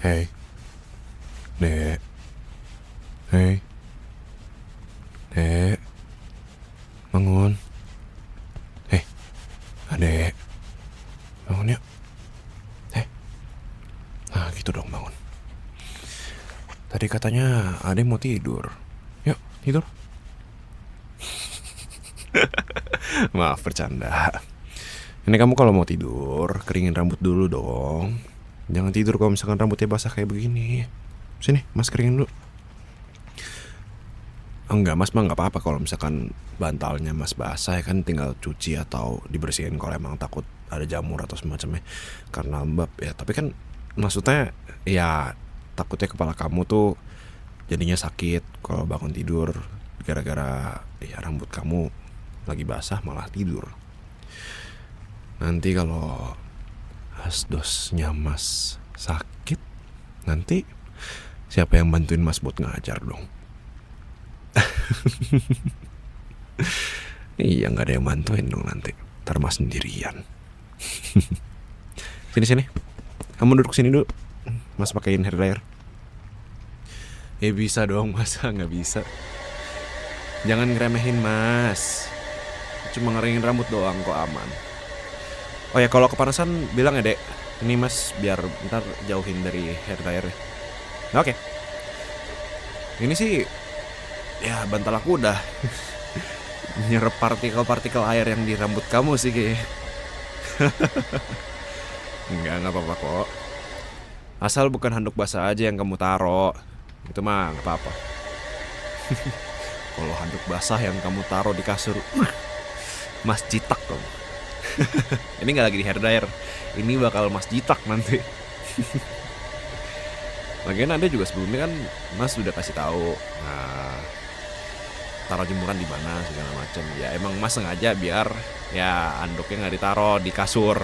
Hei, Dek. Hei, Dek. Bangun. Hei, Adek. Bangun yuk. Hei. Nah, gitu dong bangun. Tadi katanya Adek mau tidur. Yuk, tidur. Maaf, bercanda. Ini kamu kalau mau tidur, keringin rambut dulu dong. Jangan tidur kalau misalkan rambutnya basah kayak begini. Sini, Mas keringin dulu. Enggak, Mas mah nggak apa-apa kalau misalkan bantalnya Mas basah ya kan tinggal cuci atau dibersihin kalau emang takut ada jamur atau semacamnya karena lembab ya. Tapi kan maksudnya ya takutnya kepala kamu tuh jadinya sakit kalau bangun tidur gara-gara ya rambut kamu lagi basah malah tidur. Nanti kalau asdosnya Mas sakit, nanti siapa yang bantuin Mas buat ngajar dong? Iya, nggak ada yang bantuin dong nanti. Ntar Mas sendirian. Sini, kamu duduk sini dulu. Mas pakein hair dryer. Ya bisa dong, masa nggak bisa? Jangan ngeremehin Mas. Cuma ngeringin rambut doang kok, aman. Oh ya, kalau kepanasan bilang ya Dek. Ini Mas biar ntar jauhin dari hair dryer ya. Oke. Ini sih ya bantal aku udah nyerap partikel-partikel air yang di rambut kamu sih kayaknya. Nggak apa-apa kok. Asal bukan handuk basah aja yang kamu taro. Itu mah nggak apa-apa. Kalau handuk basah yang kamu taro di kasur, Mas jitak dong. Ini nggak lagi di hair dryer. Ini bakal Mas jitak nanti. Lagian Anda juga sebelumnya kan Mas sudah kasih tahu. Nah, taruh jemuran di mana segala macam. Ya emang Mas sengaja biar ya anduknya nggak ditaro di kasur.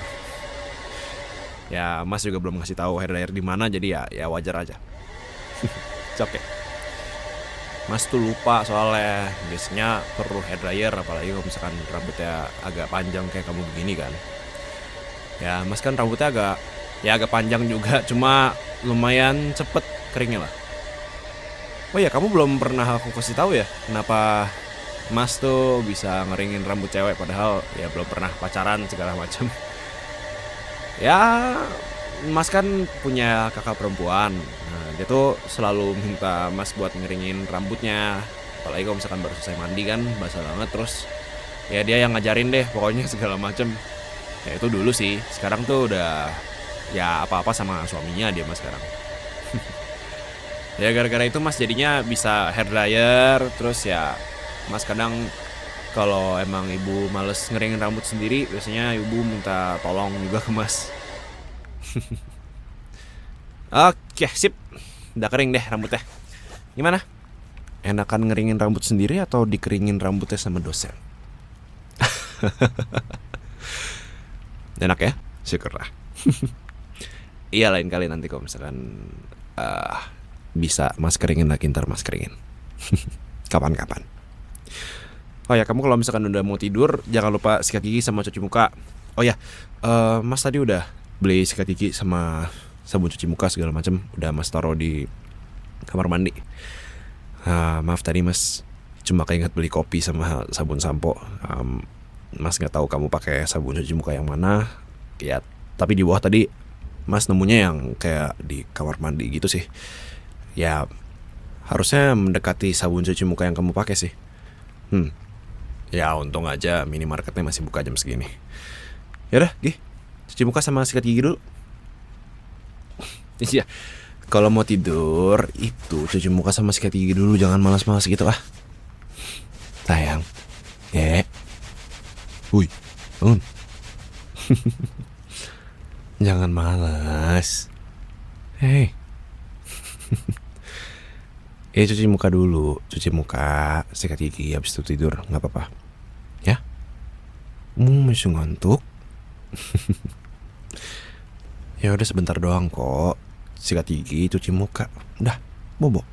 Ya Mas juga belum ngasih tahu hair dryer di mana, jadi ya wajar aja. Oke. Mas tuh lupa soalnya biasanya perlu hair dryer apalagi kalau misalkan rambutnya agak panjang kayak kamu begini kan. Ya Mas kan rambutnya agak panjang juga, cuma lumayan cepet keringnya lah. Oh ya, kamu belum pernah aku kasih tahu ya kenapa Mas tuh bisa ngeringin rambut cewek padahal ya belum pernah pacaran segala macam. Ya, Mas kan punya kakak perempuan. Nah, dia tuh selalu minta Mas buat ngeringin rambutnya. Apalagi kalau misalkan baru selesai mandi kan, basah banget terus. Ya dia yang ngajarin deh, pokoknya segala macem. Ya itu dulu sih. Sekarang tuh udah ya apa-apa sama suaminya dia Mas sekarang. Ya gara-gara itu Mas jadinya bisa hair dryer. Terus ya Mas kadang kalau emang ibu males ngeringin rambut sendiri, biasanya ibu minta tolong juga ke Mas. Oke, sip. Udah kering deh rambutnya. Gimana? Enakan ngeringin rambut sendiri atau dikeringin rambutnya sama dosen? Enak ya? Syukurlah. Iya, lain kali nanti kalau misalkan bisa Mas keringin lagi, ntar Mas keringin. Kapan-kapan. Oh ya, kamu kalau misalkan udah mau tidur jangan lupa sikat gigi sama cuci muka. Oh ya, Mas tadi udah beli sikat gigi sama sabun cuci muka segala macam udah Mas taruh di kamar mandi. Maaf tadi Mas cuma keinget beli kopi sama sabun sampo. Mas nggak tahu kamu pakai sabun cuci muka yang mana. Ya, tapi di bawah tadi Mas nemunya yang kayak di kamar mandi gitu sih. Ya, harusnya mendekati sabun cuci muka yang kamu pakai sih. Ya untung aja minimarketnya masih buka jam segini. Yaudah, Gi, cuci muka sama sikat gigi dulu. Iya, kalau mau tidur itu cuci muka sama sikat gigi dulu, jangan malas-malas gitu ah. Sayang, Wuih, bangun. Jangan malas. Hei. Cuci muka dulu, cuci muka, sikat gigi, habis itu tidur, nggak apa-apa. Ya? Masih ngantuk? Ya udah sebentar doang kok. Sikat gigi, cuci muka, udah, bobo.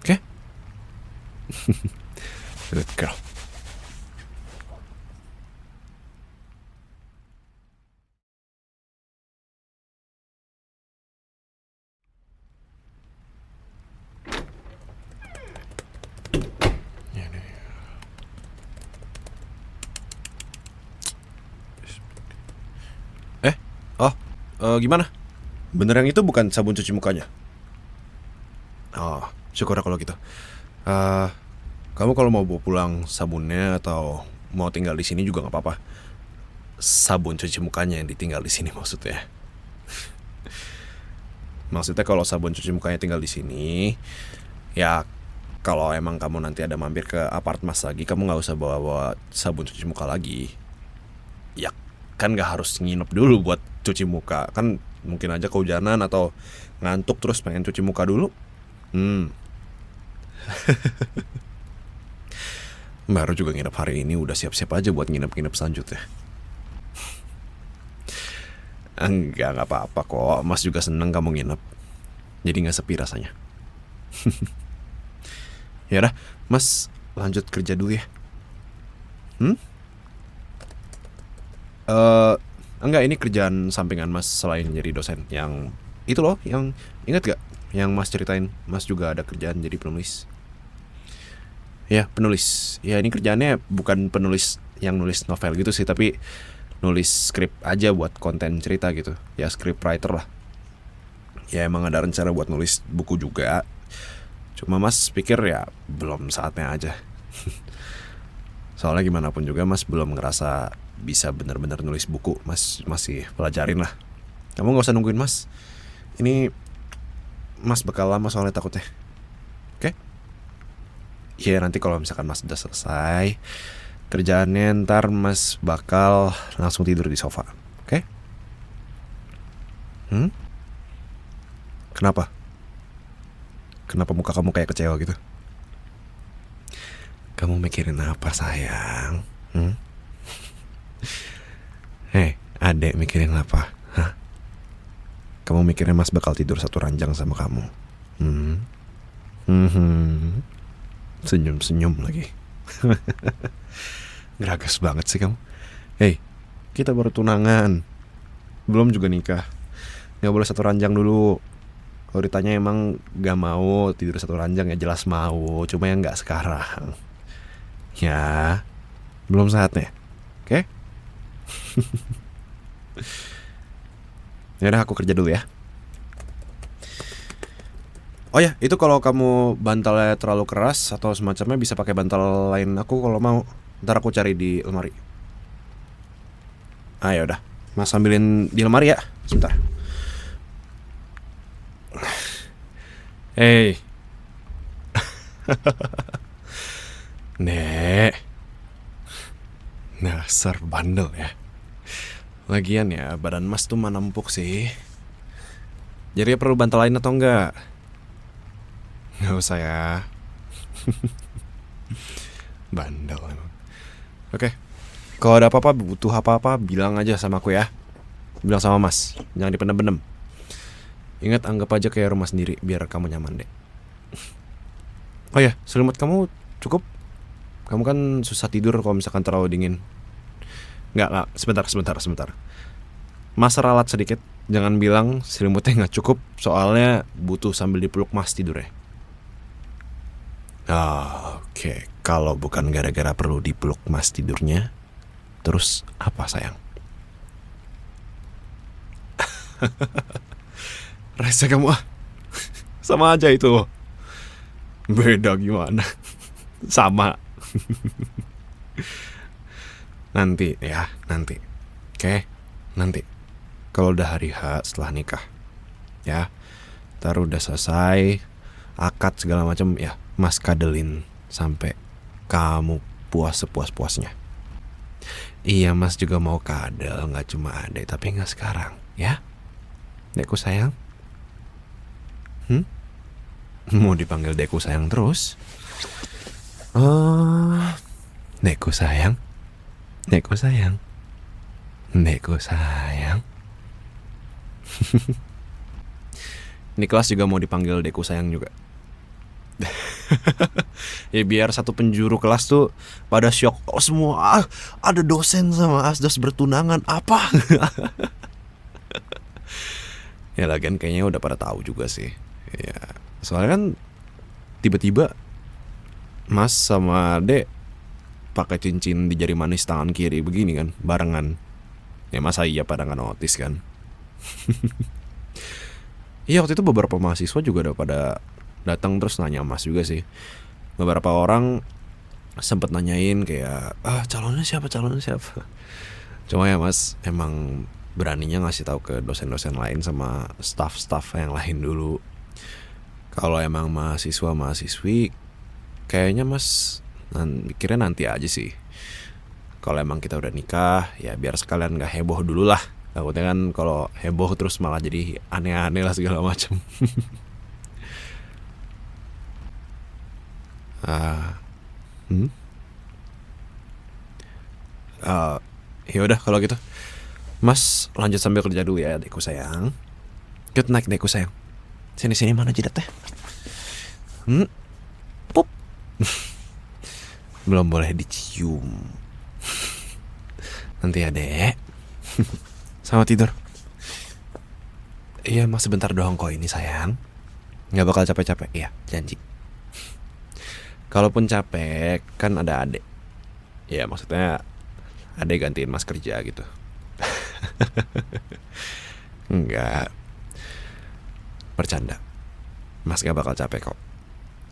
Oke? Good girl. Gimana? Bener yang itu bukan sabun cuci mukanya? Oh, syukur kalau gitu. Eh, Kamu kalau mau bawa pulang sabunnya atau mau tinggal di sini juga nggak apa-apa. Sabun cuci mukanya yang ditinggal di sini maksudnya. Maksudnya kalau sabun cuci mukanya tinggal di sini, ya kalau emang kamu nanti ada mampir ke apart mas lagi, kamu nggak usah bawa-bawa sabun cuci muka lagi. Ya kan nggak harus nginep dulu buat cuci muka. Kan mungkin aja kehujanan atau ngantuk terus pengen cuci muka dulu. Hmm, Baru juga nginep hari ini udah siap-siap aja buat nginep-nginep selanjutnya. Nggak apa-apa kok. Mas juga seneng kamu nginep. Jadi nggak sepi rasanya. Ya udah, Mas lanjut kerja dulu ya. Hmm? Eh, Enggak, ini kerjaan sampingan Mas selain jadi dosen. Yang itu loh, yang ingat gak? Yang Mas ceritain, Mas juga ada kerjaan jadi penulis. Ya, penulis. Ya, ini kerjaannya bukan penulis yang nulis novel gitu sih, tapi nulis skrip aja buat konten cerita gitu. Ya, script writer lah. Ya, emang ada rencana buat nulis buku juga. Cuma Mas pikir ya belum saatnya aja. Soalnya gimana pun juga Mas belum ngerasa bisa bener-bener nulis buku. Mas masih pelajarin lah. Kamu gak usah nungguin Mas. Ini Mas bakal lama soalnya takutnya. Oke? Ya nanti kalau misalkan Mas udah selesai kerjaannya, ntar Mas bakal langsung tidur di sofa. Oke? Hmm? Kenapa? Kenapa muka kamu kayak kecewa gitu? Kamu mikirin apa sayang? Hmm? Hei, adek mikirin apa? Hah? Kamu mikirnya Mas bakal tidur satu ranjang sama kamu? Hmm? Hmm. Senyum-senyum lagi. Geragas banget sih kamu. Hei, kita baru tunangan, belum juga nikah. Gak boleh satu ranjang dulu. Kalau ditanya emang gak mau tidur satu ranjang, ya jelas mau. Cuma yang gak sekarang. Ya, belum saatnya. Oke? Yaudah, aku kerja dulu ya. Oh ya, itu kalau kamu bantalnya terlalu keras atau semacamnya bisa pakai bantal lain aku kalau mau. Ntar aku cari di lemari. Ah ya udah, Mas ambilin di lemari ya. Sebentar. Hei, Nek. Dasar bandel ya. Lagian ya, badan Mas tuh mana empuk sih. Jadi perlu bantal lain atau enggak? Nggak usah ya. Bandel emang. Oke. Kalau ada apa-apa, butuh apa-apa, bilang aja sama aku ya. Bilang sama Mas, jangan dipendem-pendem. Ingat, anggap aja kayak rumah sendiri, biar kamu nyaman deh. Oh ya, selimut kamu cukup? Kamu kan susah tidur kalau misalkan terlalu dingin. Nggak, sebentar. Mas ralat sedikit. Jangan bilang selimutnya nggak cukup, soalnya butuh sambil dipeluk Mas tidurnya. Oke. Kalau bukan gara-gara perlu dipeluk Mas tidurnya, terus apa sayang? Rese kamu ah. Sama aja itu. Beda gimana? Sama. Nanti ya, nanti. Oke, nanti. Kalau udah hari H setelah nikah, ya, ntar udah selesai, akad segala macam, ya, Mas kadelin sampai kamu puas sepuas-puasnya. Iya, Mas juga mau kadel, nggak cuma adek, tapi nggak sekarang, ya, dekku sayang. Mau dipanggil dekku sayang terus? Oh, dekku sayang, dekku sayang, dekku sayang. Ini kelas juga mau dipanggil dekku sayang juga. Ya biar satu penjuru kelas tuh pada shock. Oh semua ada dosen sama asdos bertunangan apa? Ya lagian kayaknya udah pada tahu juga sih. Ya soalnya kan tiba-tiba Mas sama Dek pakai cincin di jari manis tangan kiri begini kan, barengan. Ya masa iya pada nggak notice kan? Iya, waktu itu beberapa mahasiswa juga udah pada datang terus nanya Mas juga sih. Beberapa orang sempet nanyain kayak, calonnya siapa. Cuma ya Mas, emang beraninya ngasih tahu ke dosen-dosen lain sama staff-staff yang lain dulu. Kalau emang mahasiswa-mahasiswi, kayaknya Mas mikirnya nanti aja sih. Kalau emang kita udah nikah, ya biar sekalian gak heboh dulu lah. Takutnya kan kalau heboh terus malah jadi aneh-aneh lah segala macam. Ah, hmm? Ah, ya udah kalau gitu. Mas lanjut sambil kerja dulu ya, adekku sayang. Good night, adekku sayang. Sini-sini mana jidatnya? Hmm? Pup. Belum boleh dicium. Nanti ya, Dek. Selamat tidur. Iya, Mas sebentar doang kok ini sayang. Nggak bakal capek-capek, iya, janji. Kalaupun capek, kan ada adek. Ya maksudnya adek gantiin Mas kerja gitu. Enggak, bercanda. Mas gak bakal capek kok.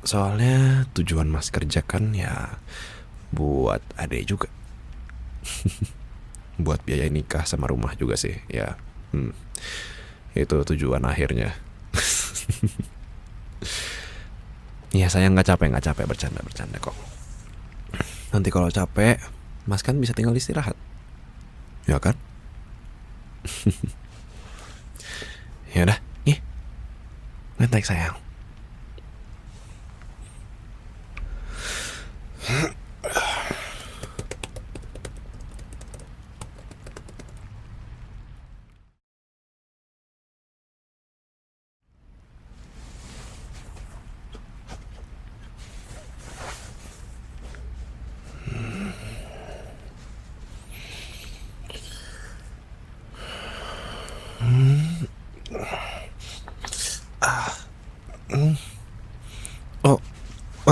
Soalnya tujuan Mas kerja kan ya buat adek juga. Buat biaya nikah sama rumah juga sih ya. Itu tujuan akhirnya. Iya sayang, nggak capek bercanda kok. Nanti kalau capek Mas kan bisa tinggal istirahat, ya kan? Ya udah, nih, naik sayang.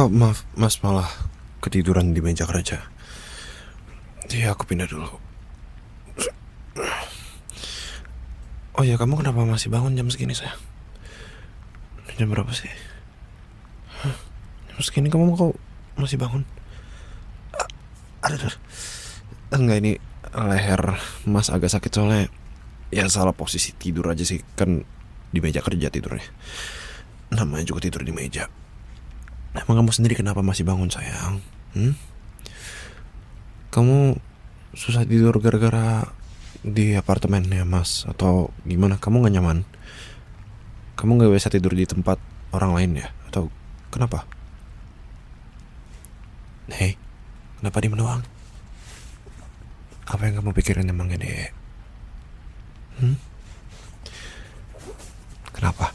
Oh, maaf, Mas malah ketiduran di meja kerja. Iya, aku pindah dulu. Oh ya, kamu kenapa masih bangun jam segini sayang? Jam berapa sih? Jam segini kamu kok masih bangun? Aduh. Enggak, ini leher Mas agak sakit soalnya ya salah posisi tidur aja sih. Kan di meja kerja tidurnya. Namanya juga tidur di meja. Emang kamu sendiri kenapa masih bangun sayang? Kamu susah tidur gara-gara di apartemennya Mas atau gimana? Kamu gak nyaman? Kamu gak biasa tidur di tempat orang lain ya? Atau kenapa? Hei, kenapa diem doang? Apa yang kamu pikirin emangnya, Dek? Kenapa?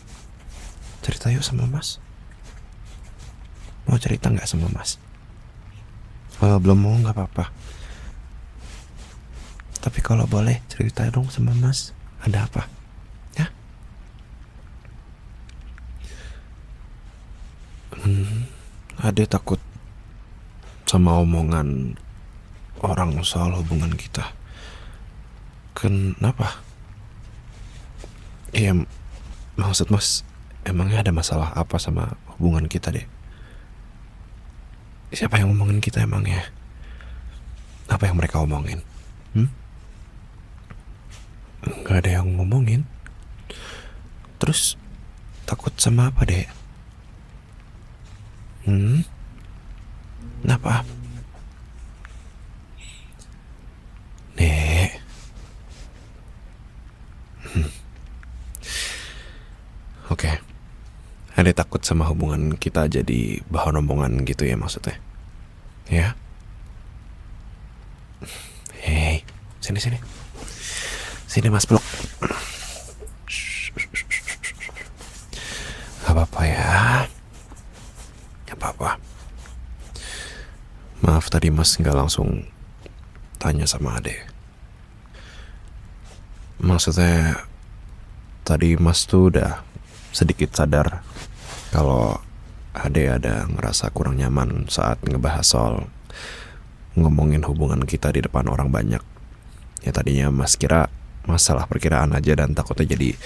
Cerita yuk sama Mas. Mau cerita gak sama Mas? Kalau belum mau gak apa-apa. Tapi kalau boleh cerita dong sama Mas. Ada apa? Ya? Ade takut sama omongan orang soal hubungan kita. Kenapa? Iya, maksud Mas, emangnya ada masalah apa sama hubungan kita, deh? Siapa yang ngomongin kita emangnya? Apa yang mereka omongin? Gak ada yang ngomongin. Terus takut sama apa, deh? Kenapa? Dek. Oke. Ada takut sama hubungan kita jadi bahan omongan gitu ya maksudnya? Ya? Hei, sini. Sini Mas Blok. Gak apa-apa ya. Gak apa-apa. Maaf tadi Mas gak langsung tanya sama Ade. Maksudnya tadi Mas tuh udah sedikit sadar kalau Ade ada ngerasa kurang nyaman saat ngebahas soal ngomongin hubungan kita di depan orang banyak. Ya tadinya Mas kira masalah perkiraan aja dan takutnya jadi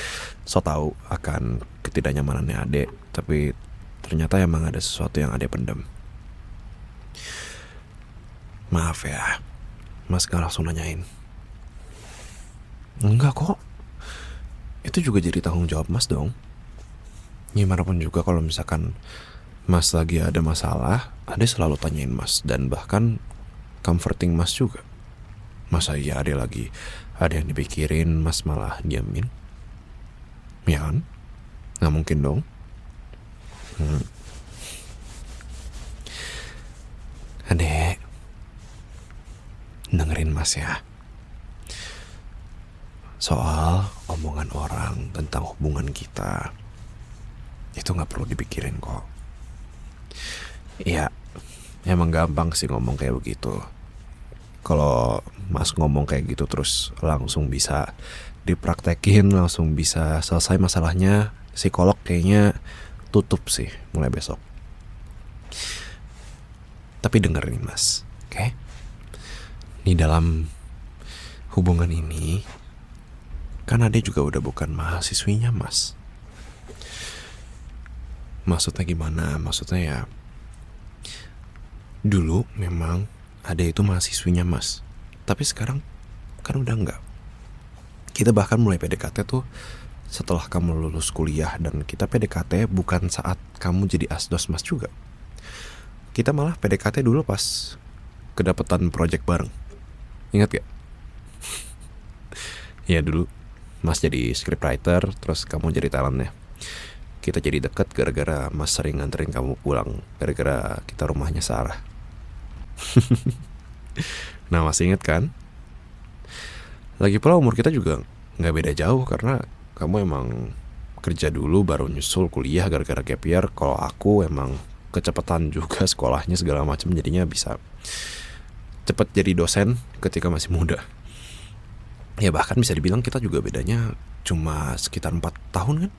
so tau akan ketidaknyamanannya Ade. Tapi ternyata emang ada sesuatu yang Ade pendam. Maaf ya, Mas gak langsung nanyain. Enggak kok, itu juga jadi tanggung jawab Mas dong. Gimana pun juga kalau misalkan Mas lagi ada masalah, Ade selalu tanyain Mas. Dan bahkan comforting Mas juga. Masa iya Ade lagi ada yang dipikirin, Mas malah diamin? Ya kan? Gak mungkin dong. Ade, dengerin Mas ya. Soal omongan orang tentang hubungan kita, itu gak perlu dipikirin kok. Ya, emang gampang sih ngomong kayak begitu. Kalau Mas ngomong kayak gitu terus langsung bisa dipraktekin, langsung bisa selesai masalahnya, psikolog kayaknya tutup sih mulai besok. Tapi dengerin Mas, oke? Di dalam hubungan ini kan Ade juga udah bukan mahasiswinya Mas. Maksudnya gimana? Maksudnya ya, dulu memang Ade itu mahasiswinya Mas, tapi sekarang kan udah enggak. Kita bahkan mulai PDKT tuh setelah kamu lulus kuliah. Dan kita PDKT bukan saat kamu jadi asdos Mas juga. Kita malah PDKT dulu pas kedapetan project bareng. Ingat gak? Ya dulu Mas jadi scriptwriter, terus kamu jadi talentnya. Kita jadi dekat gara-gara Mas sering nganterin kamu pulang, gara-gara kita rumahnya Sarah. Nah masih inget kan? Lagi pula umur kita juga gak beda jauh, karena kamu emang kerja dulu baru nyusul kuliah gara-gara gap year. Kalau aku emang kecepatan juga sekolahnya segala macam, jadinya bisa cepet jadi dosen ketika masih muda. Ya bahkan bisa dibilang kita juga bedanya cuma sekitar 4 tahun kan.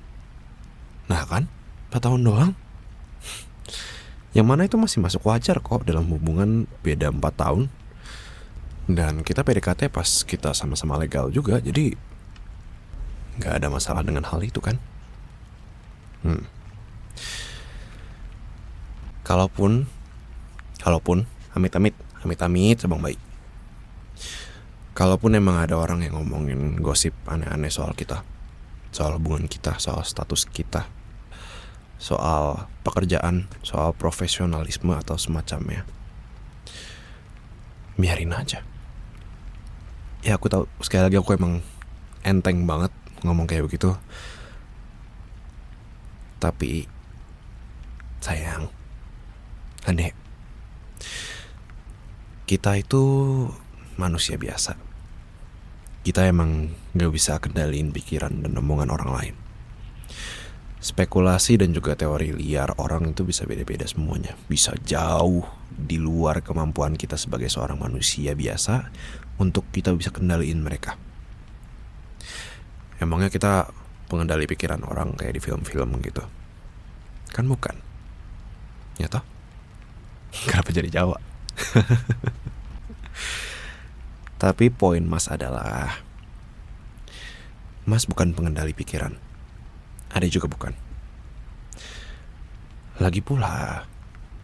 Nah kan, 4 tahun doang. Yang mana itu masih masuk wajar kok dalam hubungan beda 4 tahun. Dan kita PDKT pas kita sama-sama legal juga, jadi gak ada masalah dengan hal itu kan. Kalaupun amit-amit Bang Baik, kalaupun emang ada orang yang ngomongin gosip aneh-aneh soal kita, soal hubungan kita, soal status kita, soal pekerjaan, soal profesionalisme atau semacamnya, biarin aja. Ya aku tahu, sekali lagi aku emang enteng banget ngomong kayak begitu. Tapi sayang, Ade, kita itu manusia biasa. Kita emang gak bisa kendaliin pikiran dan omongan orang lain. Spekulasi dan juga teori liar orang itu bisa beda-beda semuanya. Bisa jauh di luar kemampuan kita sebagai seorang manusia biasa untuk kita bisa kendaliin mereka. Emangnya kita pengendali pikiran orang kayak di film-film gitu? Kan bukan. Ya toh? Kenapa jadi Jawa? Tapi poin Mas adalah, Mas bukan pengendali pikiran. Ade juga bukan. Lagi pula,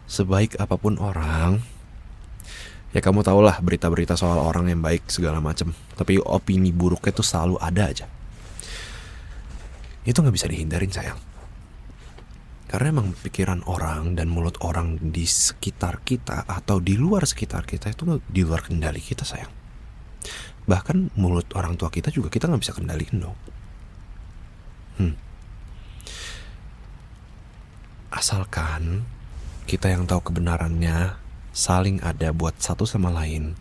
sebaik apapun orang, ya kamu tahulah berita-berita soal orang yang baik segala macam, tapi opini buruknya tuh selalu ada aja. Itu gak bisa dihindarin sayang. Karena emang pikiran orang dan mulut orang di sekitar kita atau di luar sekitar kita itu di luar kendali kita sayang. Bahkan mulut orang tua kita juga kita gak bisa kendaliin dong. Asalkan kita yang tahu kebenarannya, saling ada buat satu sama lain,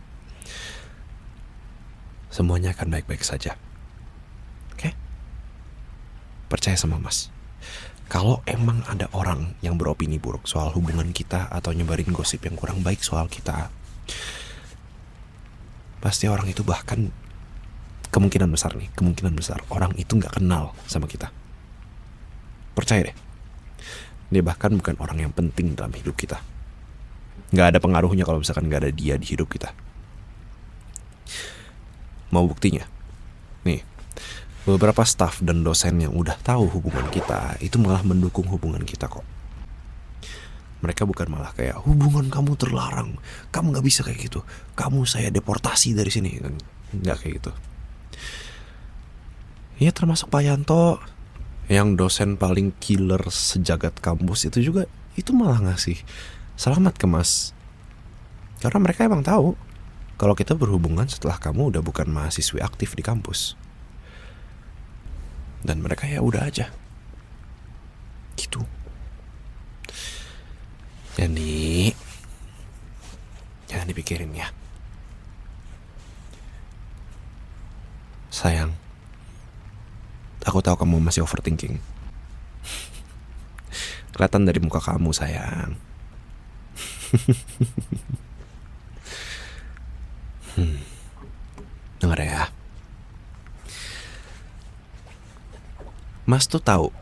semuanya akan baik-baik saja. Oke? Percaya sama Mas. Kalau emang ada orang yang beropini buruk soal hubungan kita atau nyebarin gosip yang kurang baik soal kita, pasti orang itu bahkan kemungkinan besar orang itu gak kenal sama kita. Percaya deh, dia bahkan bukan orang yang penting dalam hidup kita. Gak ada pengaruhnya kalau misalkan gak ada dia di hidup kita. Mau buktinya? Nih, Beberapa staf dan dosen yang udah tahu hubungan kita itu malah mendukung hubungan kita kok. Mereka bukan malah kayak hubungan kamu terlarang, kamu gak bisa kayak gitu, kamu saya deportasi dari sini. Nggak kayak gitu. Ya termasuk Pak Yanto, yang dosen paling killer sejagat kampus itu juga, itu malah ngasih selamat ke Mas. Karena mereka emang tahu kalau kita berhubungan setelah kamu udah bukan mahasiswi aktif di kampus. Dan mereka ya udah aja gitu. Jadi jangan dipikirin ya. Sayang, aku tahu kamu masih overthinking. Kelihatan dari muka kamu, sayang. Dengar ya, Mas tuh tahu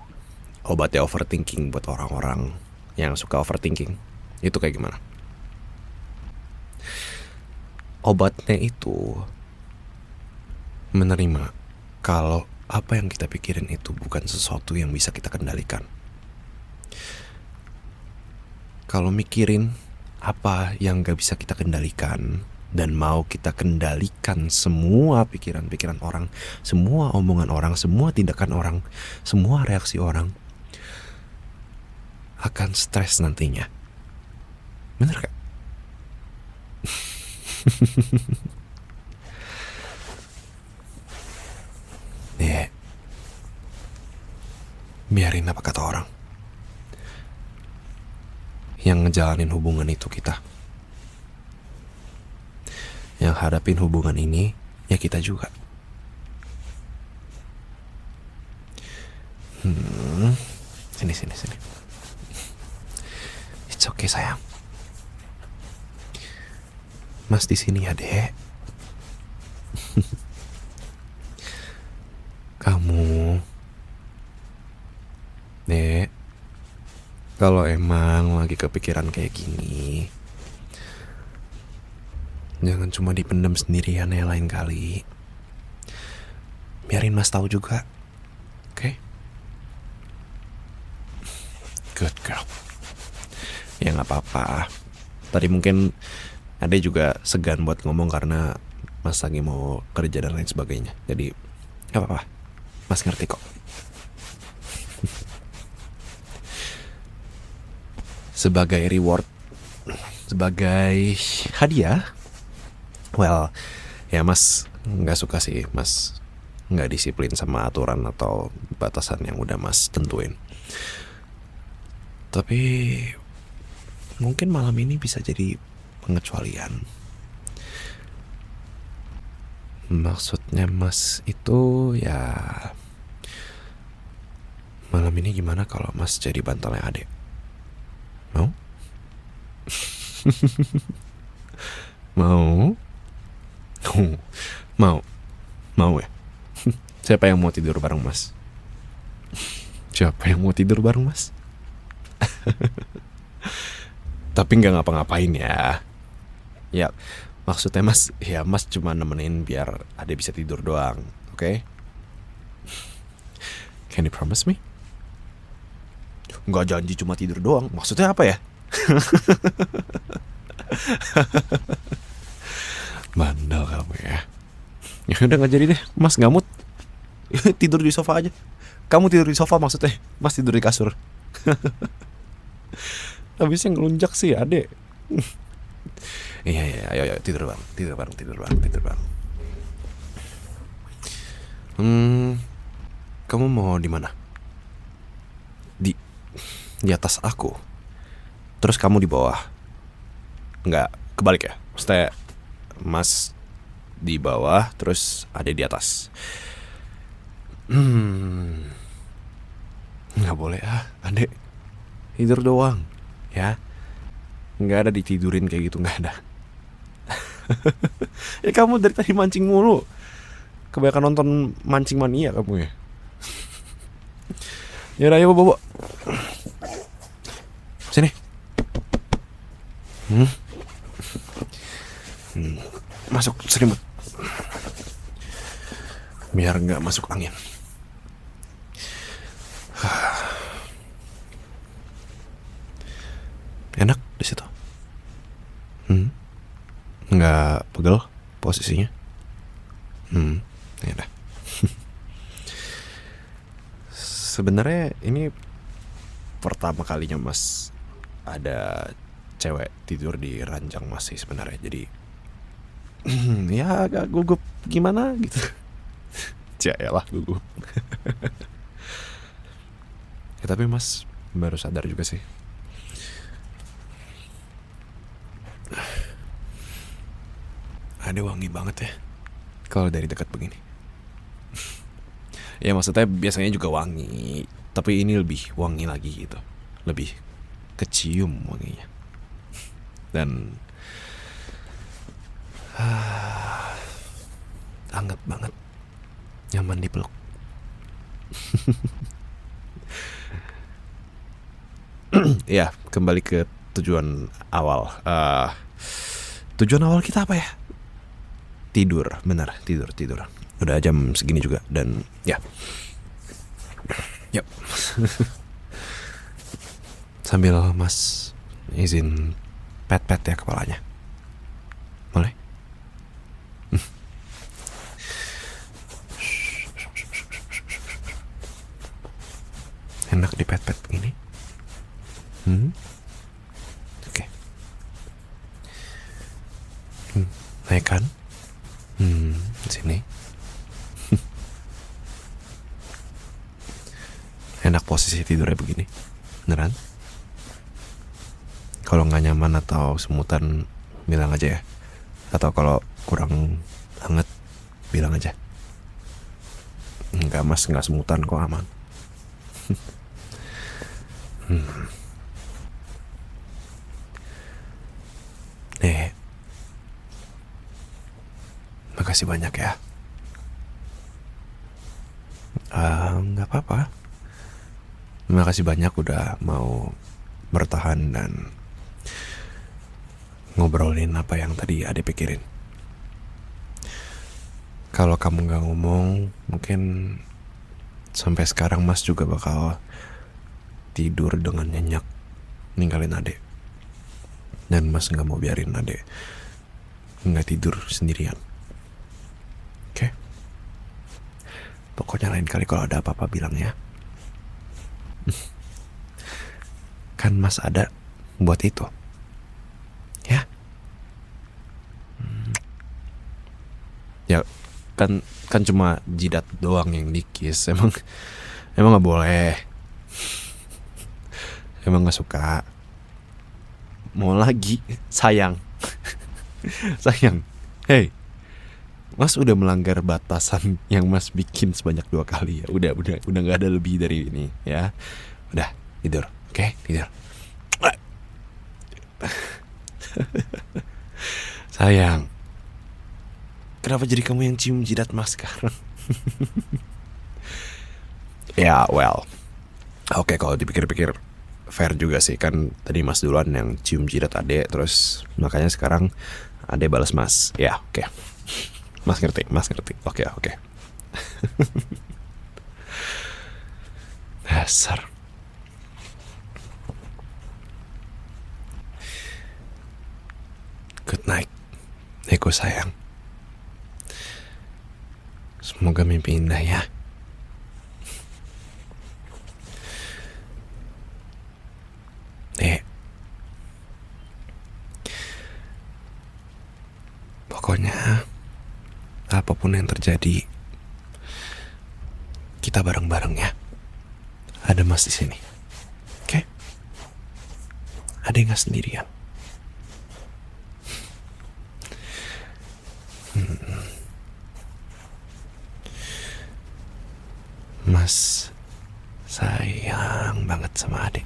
obatnya overthinking buat orang-orang yang suka overthinking itu kayak gimana? Obatnya itu menerima kalau apa yang kita pikirin itu bukan sesuatu yang bisa kita kendalikan. Kalau mikirin apa yang gak bisa kita kendalikan dan mau kita kendalikan semua pikiran-pikiran orang, semua omongan orang, semua tindakan orang, semua reaksi orang, akan stres nantinya. Bener gak? Ya, biarin apa kata orang. Yang ngejalanin hubungan itu kita. Yang hadapin hubungan ini ya kita juga. Sini. It's okay sayang. Mas di sini ya, Dek. Kamu, Dek, kalau emang lagi kepikiran kayak gini, jangan cuma dipendam sendirian ya lain kali. Biarin Mas tahu juga. Oke? Good girl. Ya gak apa-apa. Tadi mungkin Ade juga segan buat ngomong karena Mas lagi mau kerja dan lain sebagainya. Jadi gak apa-apa, Mas ngerti kok. Sebagai reward, sebagai hadiah, well, ya Mas gak suka sih Mas gak disiplin sama aturan atau batasan yang udah Mas tentuin. Tapi mungkin malam ini bisa jadi pengecualian. Maksudnya Mas itu ya, malam ini gimana kalau Mas jadi bantalnya Ade? Mau? Mau? Mau ya? Siapa yang mau tidur bareng Mas? Siapa yang mau tidur bareng Mas? Tapi nggak ngapa-ngapain ya. Ya maksudnya Mas, ya Mas cuma nemenin biar Ade bisa tidur doang, oke? Can you promise me? Nggak janji cuma tidur doang, maksudnya apa ya? Bandel kamu ya. Ya udah nggak jadi deh, Mas nggak mood. Tidur di sofa aja. Kamu tidur di sofa maksudnya, Mas tidur di kasur. Habisnya ngelunjak sih Ade. Iya, ayo tidur bareng. Kamu mau di mana? Di atas aku. Terus kamu di bawah. Enggak, kebalik ya. Maksudnya Mas di bawah, terus Ade di atas. Nggak boleh Ade. Tidur doang, ya. Nggak ada ditidurin kayak gitu, nggak ada. Ya kamu dari tadi mancing mulu. Kebanyakan nonton Mancing Mania kamu ya. Ya udah, ayo bobo. Sini. Masuk selimut. Biar nggak masuk angin. di situ? Nggak pegel posisinya? Ya udah. Sebenarnya ini pertama kalinya Mas ada cewek tidur di ranjang Mas sih sebenarnya. Jadi ya agak gugup gimana gitu. Lah gugup. Ya tapi Mas baru sadar juga sih. Ada wangi banget ya kalau dari dekat begini. Ya maksudnya biasanya juga wangi, tapi ini lebih wangi lagi gitu. Lebih kecium wanginya. Dan hangat banget. Nyaman dipeluk. Ya, kembali ke tujuan awal. Tujuan awal kita apa ya? Tidur, benar, tidur. Udah jam segini juga dan ya. Yap. Sambil Mas izin pet-pet ya kepalanya. Boleh? Enak di pet-pet begini. Oke. Naik kan? Sini. Enak posisi tidurnya begini. Beneran? Kalau nggak nyaman atau semutan bilang aja ya. Atau kalau kurang hangat bilang aja. Enggak Mas, nggak semutan kok, aman. Makasih banyak ya. Nggak apa-apa. Makasih banyak udah mau bertahan dan ngobrolin apa yang tadi Ade pikirin. Kalau kamu nggak ngomong, mungkin sampai sekarang Mas juga bakal tidur dengan nyenyak ninggalin Ade. Dan Mas nggak mau biarin Ade nggak tidur sendirian. Oke? Pokoknya lain kali kalau ada apa-apa bilang ya. Kan Mas ada buat itu. Ya. Ya kan cuma jidat doang yang dikis. Emang nggak boleh. Emang nggak suka. Mau lagi sayang. Sayang. Hey, Mas udah melanggar batasan yang Mas bikin sebanyak 2 kali ya. Udah nggak ada lebih dari ini ya. Udah tidur, oke? Tidur. Sayang, kenapa jadi kamu yang cium jidat Mas sekarang? Ya, well, oke, kalau dipikir-pikir fair juga sih. Kan tadi Mas duluan yang cium jidat Ade, terus makanya sekarang Ade balas Mas. Ya, oke. Mas ngerti. Oke. Dasar. Good night, Eko sayang. Semoga mimpi indah ya. Pokoknya apapun yang terjadi, kita bareng-bareng ya. Ada Mas di sini. Oke? Ada yang nggak sendirian. Mas sayang banget sama adik.